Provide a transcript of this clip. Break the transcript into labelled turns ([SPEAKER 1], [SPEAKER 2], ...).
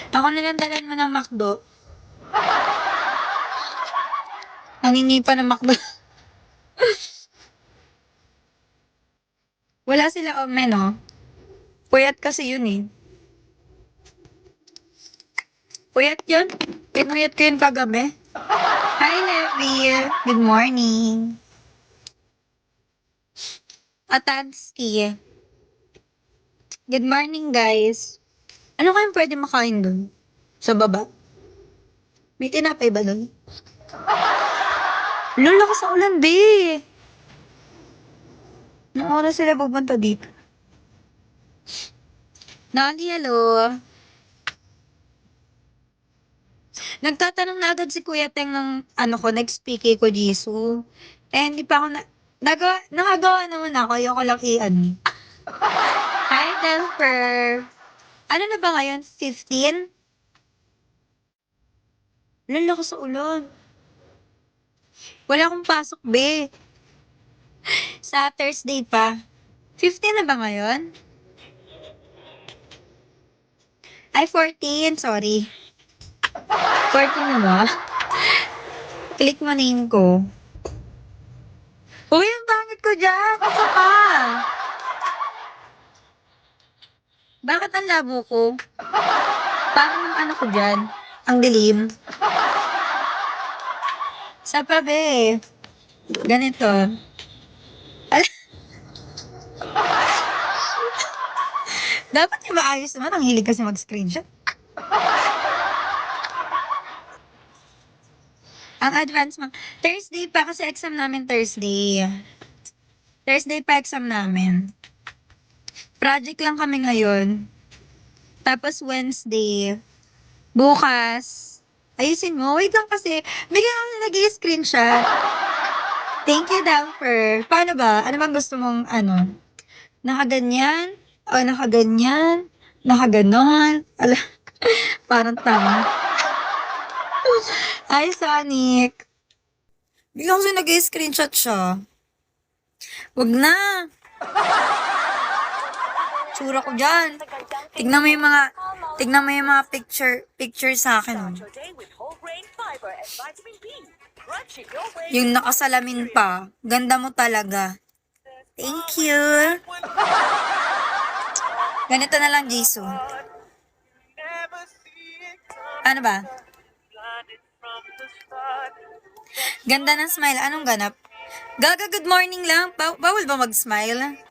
[SPEAKER 1] Ako nalang dalan mo ng McDo. Nangingi pa ng McDo. Wala sila omen, no? Puyat kasi yun eh. Puyat yun. Pinuyat ko yun kagabi. Hi, Levi. Good morning. Atanski. Good morning, guys. Ano kayong pwede makain dun? Sa baba? May tinapay ba dun? Lula ka sa ulan, di. Anong oras sila pupunta dito? Nani, hello. Nagtatanong na agad si Kuya Teng ng ano ko, next PK ko, Jisoo. Eh, hindi pa ako nakagawa naman ako. Ayoko lang i-ano. Hi, Delfer. Ano na ba ngayon? 15? Lala ko sa ulan. Wala akong pasok, be. Sa Thursday pa. 15 na ba ngayon? Ay, 14. Sorry. 14 na ba? Click mo name ko. Uy, ang pangit ko dyan. Asa ka? Bakit ang labo ko? Parang ang ano ko dyan. Ang dilim. Sa pa, be. Ganito. Dapat yung maayos naman. Ang hilig kasi mag-screenshot. Ang advance mo. Thursday pa kasi exam namin Thursday. Thursday pa exam namin. Project lang kami ngayon. Tapos Wednesday. Bukas. Ayusin mo. Wait lang kasi. Bigla ako na nag-i-screenshot. Thank you, Damper. Paano ba? Ano bang gusto mong ano? Nakaganyan? O nakaganyan? Nakaganon? Ala, parang tama. Ay, Sonic. Bigla kasi nag-i-screenshot siya. Wag na. Tsura ko dyan. Tignan mo yung mga picture sa akin. Oh. Yung nakasalamin pa. Ganda mo talaga. Thank you. Ganito na lang, Jisoo. Ano ba? Ganda ng smile. Anong ganap? Gaga, good morning lang. Bawal ba mag-smile?